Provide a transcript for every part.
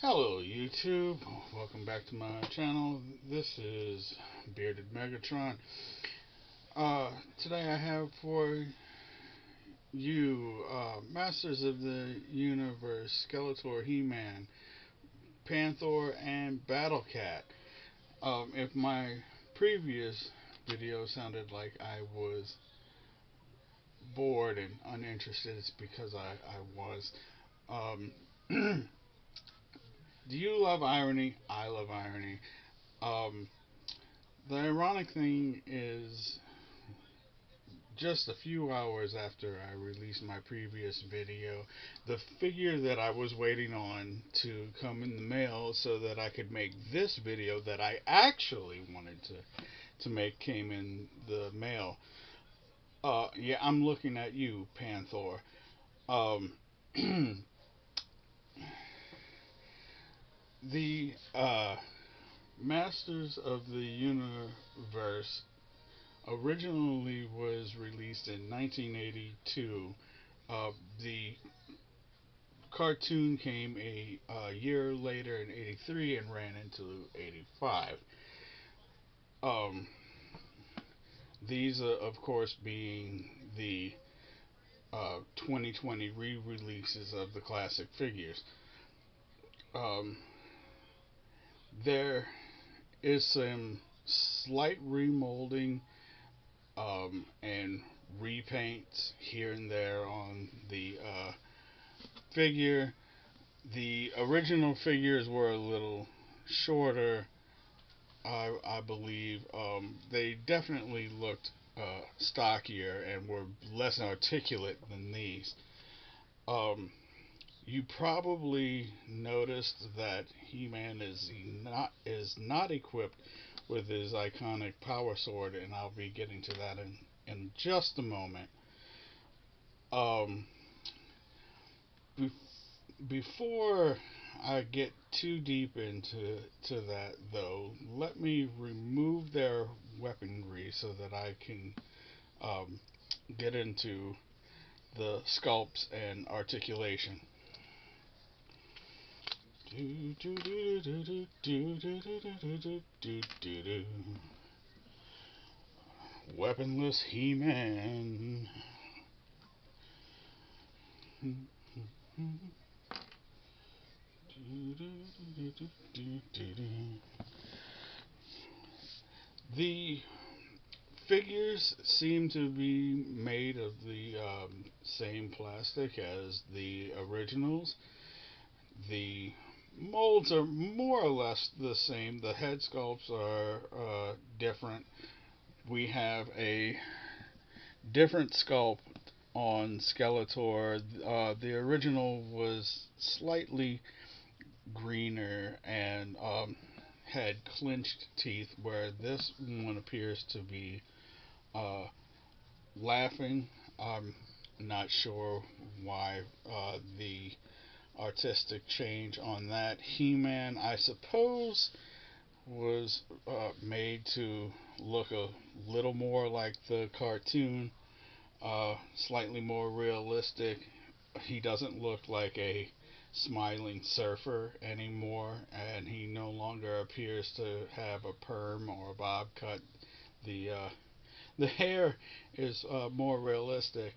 Hello YouTube, welcome back to my channel. This is Bearded Megatron. Today I have for you Masters of the Universe, Skeletor, He-Man, Panthor, and Battle Cat. If my previous video sounded like I was bored and uninterested, it's because I was. Um, do you love irony? I love irony. Um, the ironic thing is, just a few hours after I released my previous video, the figure that I was waiting on to come in the mail so that I could make this video that I actually wanted to make came in the mail. Yeah, I'm looking at you, Panthor. Um, the Masters of the Universe originally was released in 1982. The cartoon came a year later in 83 and ran into 85. Um, these, of course, being the 2020 re releases of the classic figures. Um, there is some slight remolding and repaints here and there on the figure. The original figures were a little shorter, I believe. They definitely looked stockier and were less articulate than these. Um, you probably noticed that He-Man is not equipped with his iconic power sword, and I'll be getting to that in just a moment. Um, Before I get too deep into that, though, let me remove their weaponry so that I can um, get into the sculpts and articulation. Weaponless He-Man. The figures seem to be made of the same plastic as the originals. The molds are more or less the same. The head sculpts are different. We have a different sculpt on Skeletor. The original was slightly greener and had clenched teeth, where this one appears to be uh, laughing. I'm not sure why the artistic change on that. He-Man, I suppose, was made to look a little more like the cartoon, slightly more realistic. He doesn't look like a smiling surfer anymore, and he no longer appears to have a perm or a bob cut. The hair is more realistic.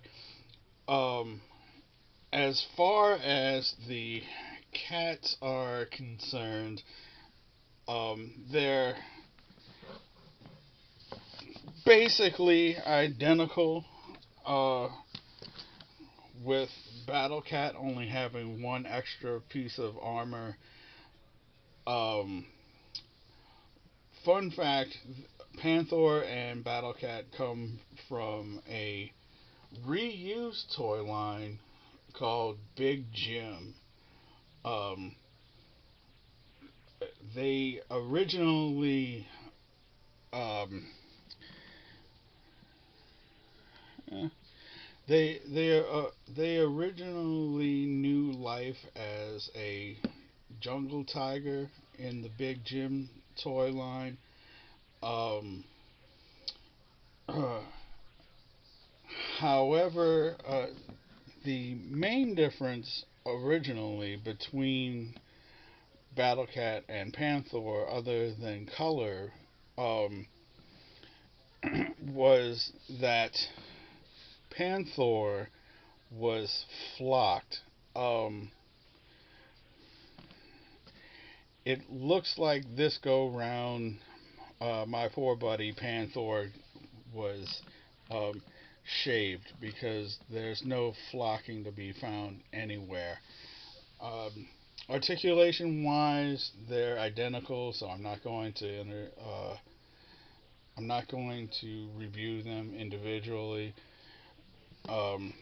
Um, as far as the cats are concerned, they're basically identical, uh, with Battle Cat only having one extra piece of armor. Um, Fun fact: Panthor and Battle Cat come from a reused toy line called Big Jim. Um, they originally um, eh, they originally knew life as a jungle tiger in the Big Jim toy line. Um, However, the main difference originally between Battle Cat and Panthor, other than color, um, was that Panthor was flocked. Um, it looks like this go round, my poor buddy Panthor was um, shaved because there's no flocking to be found anywhere. Um, Articulation wise, they're identical, so I'm not going to review them individually. Um,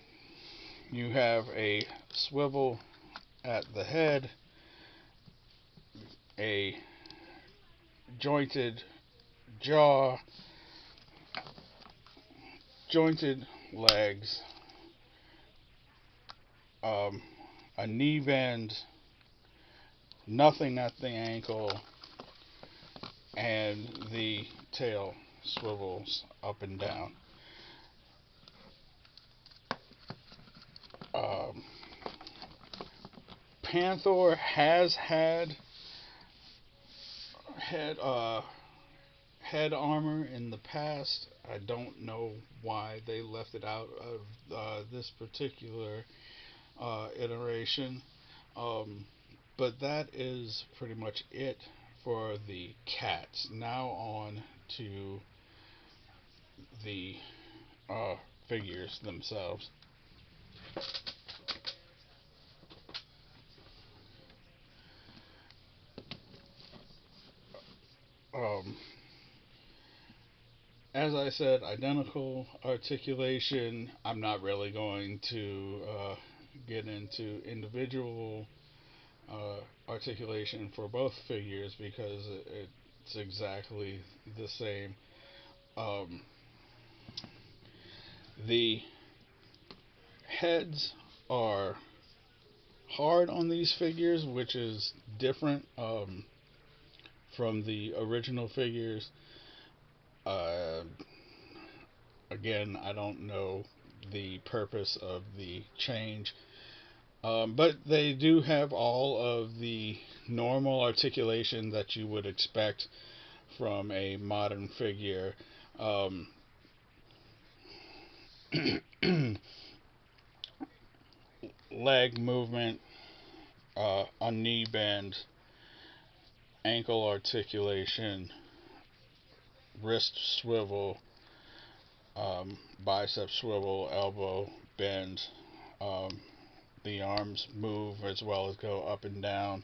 you have a swivel at the head, a jointed jaw, jointed legs, um, a knee bend, nothing at the ankle, and the tail swivels up and down. Um, Panthor has had head armor in the past. I don't know why they left it out of this particular iteration. Um, but that is pretty much it for the cats. Now on to the uh, figures themselves. Um, as I said, identical articulation. I'm not really going to get into individual articulation for both figures because it's exactly the same. Um, the heads are hard on these figures, which is different from the original figures. Uh, Again, I don't know the purpose of the change, but they do have all of the normal articulation that you would expect from a modern figure. Um, Leg movement, a knee bend, ankle articulation, wrist swivel, bicep swivel, elbow bend. Um, the arms move as well as go up and down.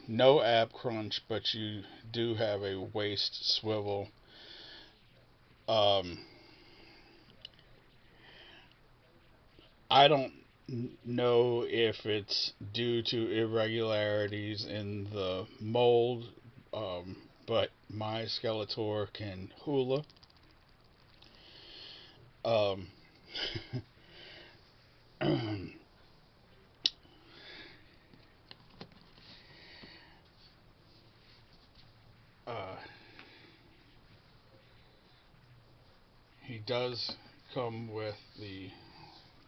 No ab crunch, but you do have a waist swivel. Um, I don't know if it's due to irregularities in the mold, but my Skeletor can hula. Um, uh, he does come with the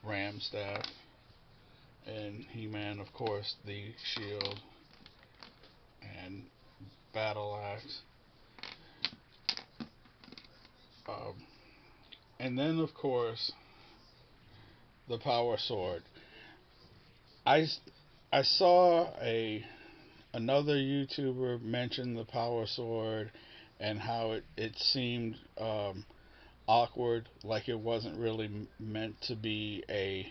ram staff, and He-Man, of course, the shield and battle axe. Um, and then, of course, the power sword. I, I saw another YouTuber mention the power sword and how it seemed awkward, like it wasn't really meant to be a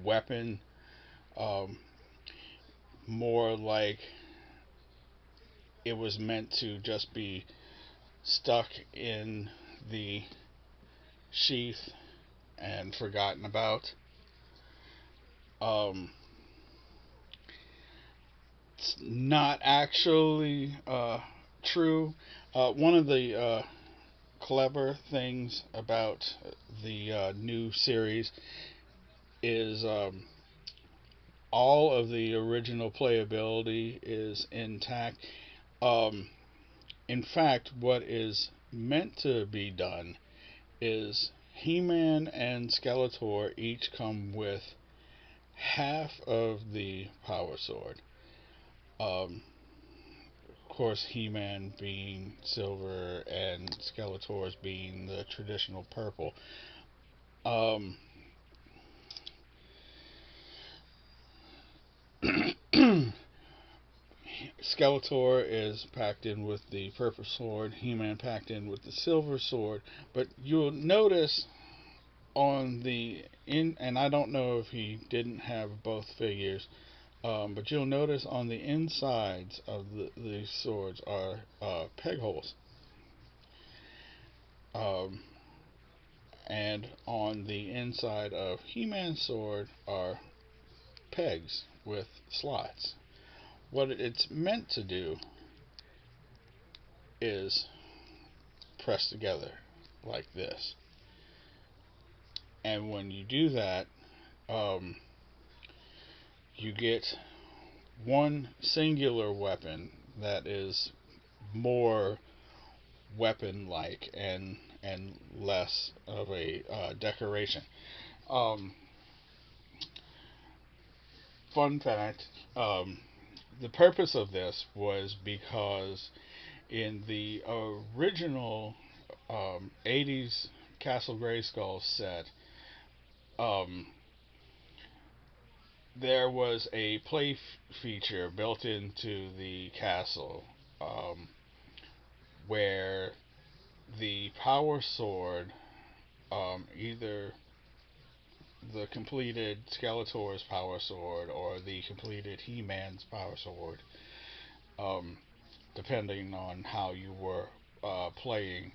weapon, um, more like it was meant to just be stuck in the sheath and forgotten about. Um, it's not actually true. One of the clever things about the new series is all of the original playability is intact. Um, in fact, what is meant to be done is He-Man and Skeletor each come with half of the power sword. Of course, He-Man being silver and Skeletor's being the traditional purple. Um, Skeletor is packed in with the purple sword, He-Man packed in with the silver sword. But you'll notice on the and I don't know if he didn't have both figures, but you'll notice on the insides of the swords are peg holes. Um, and on the inside of He-Man's sword are pegs with slots. What it's meant to do is press together like this. And when you do that, um, you get one singular weapon that is more weapon like and less of a decoration. Um, Fun fact, the purpose of this was because in the original 80s Castle Grayskull set, um, there was a feature built into the castle, um, where the power sword, either the completed Skeletor's power sword or the completed He-Man's power sword, um, depending on how you were playing,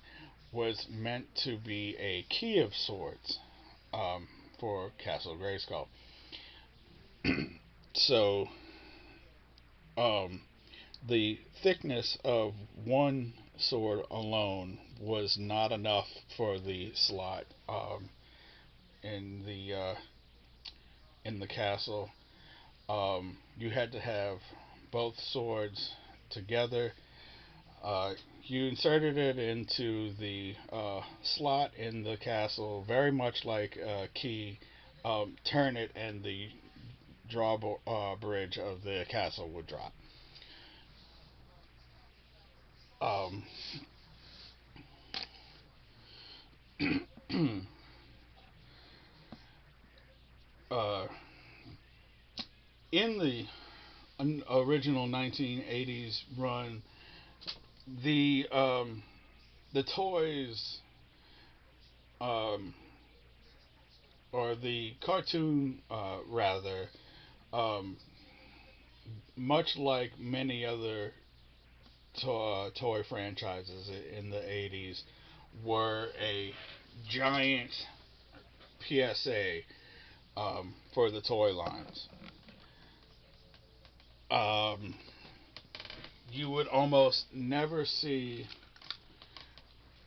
was meant to be a key of sorts, for Castle Grayskull. So, um, the thickness of one sword alone was not enough for the slot, in the castle. You had to have both swords together. You inserted it into the slot in the castle, very much like a key. Turn it, and the drawbridge of the castle would drop. Um, uh, in the original 1980s run, the the toys, um, or the cartoon, rather, um, much like many other toy franchises in the 80s, were a giant PSA, for the toy lines. Um, you would almost never see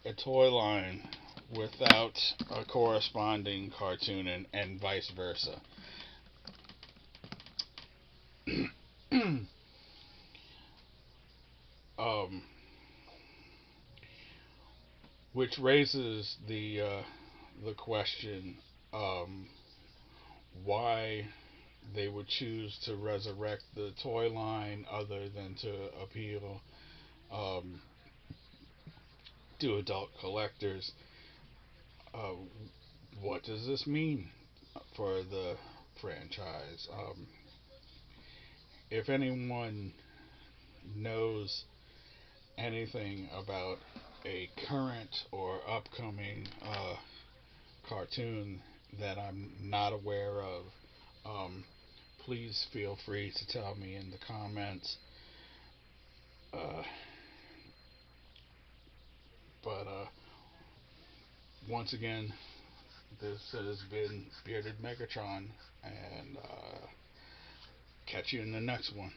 a toy line without a corresponding cartoon, and vice versa. um, which raises the question, um, why they would choose to resurrect the toy line other than to appeal, um, to adult collectors. Uh, what does this mean for the franchise? If anyone knows anything about a current or upcoming cartoon that I'm not aware of, um, please feel free to tell me in the comments. Uh, but once again, this has been Bearded Megatron, and catch you in the next one.